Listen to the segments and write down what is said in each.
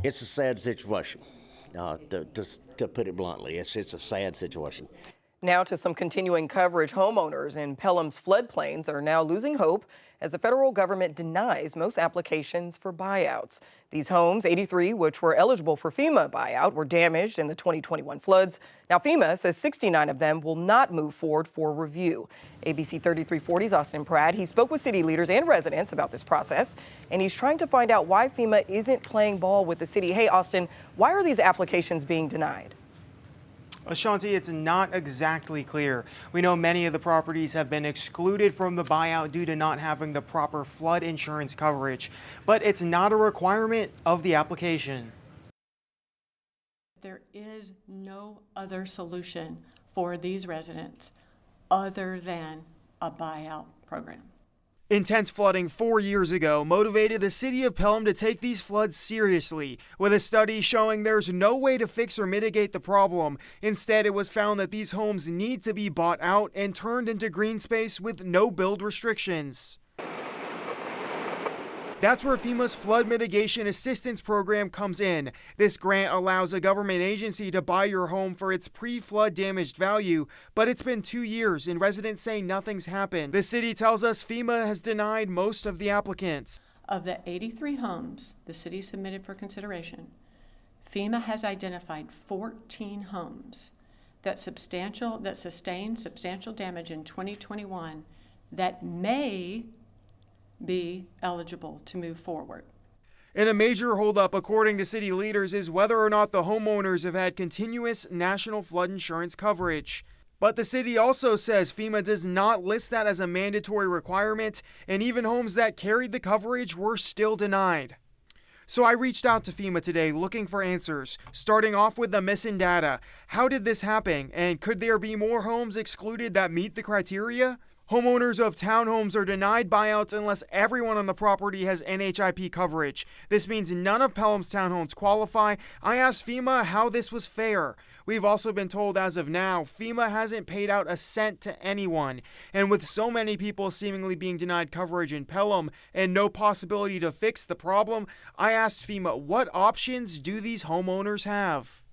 It's a sad situation, to put it bluntly. It's a sad situation. Now to some continuing coverage. Homeowners in Pelham's floodplains are now losing hope as the federal government denies most applications for buyouts. These homes, 83 which were eligible for FEMA buyout, were damaged in the 2021 floods. Now FEMA says 69 of them will not move forward for review. ABC 3340's Austin Pratt, he spoke with city leaders and residents about this process, and he's trying to find out why FEMA isn't playing ball with the city. Hey, Austin, why are these applications being denied? Ashanti, it's not exactly clear. We know many of the properties have been excluded from the buyout due to not having the proper flood insurance coverage, but it's not a requirement of the application. There is no other solution for these residents other than a buyout program. Intense flooding 4 years ago motivated the city of Pelham to take these floods seriously, with a study showing there's no way to fix or mitigate the problem. Instead, it was found that these homes need to be bought out and turned into green space with no build restrictions. That's where FEMA's Flood Mitigation Assistance Program comes in. This grant allows a government agency to buy your home for its pre-flood damaged value, but it's been 2 years and residents say nothing's happened. The city tells us FEMA has denied most of the applicants. Of the 83 homes the city submitted for consideration, FEMA has identified 14 homes that sustained substantial damage in 2021 that may be eligible to move forward. And a major holdup, according to city leaders, is whether or not the homeowners have had continuous national flood insurance coverage. But the city also says FEMA does not list that as a mandatory requirement, and even homes that carried the coverage were still denied. So I reached out to FEMA today looking for answers, starting off with the missing data. How did this happen, and could there be more homes excluded that meet the criteria? Homeowners of townhomes are denied buyouts unless everyone on the property has NHIP coverage. This means none of Pelham's townhomes qualify. I asked FEMA how this was fair. We've also been told as of now, FEMA hasn't paid out a cent to anyone. And with so many people seemingly being denied coverage in Pelham and no possibility to fix the problem, I asked FEMA, what options do these homeowners have?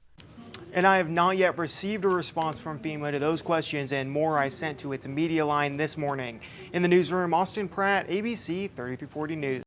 And I have not yet received a response from FEMA to those questions and more I sent to its media line this morning. In the newsroom, Austin Pratt, ABC 3340 News.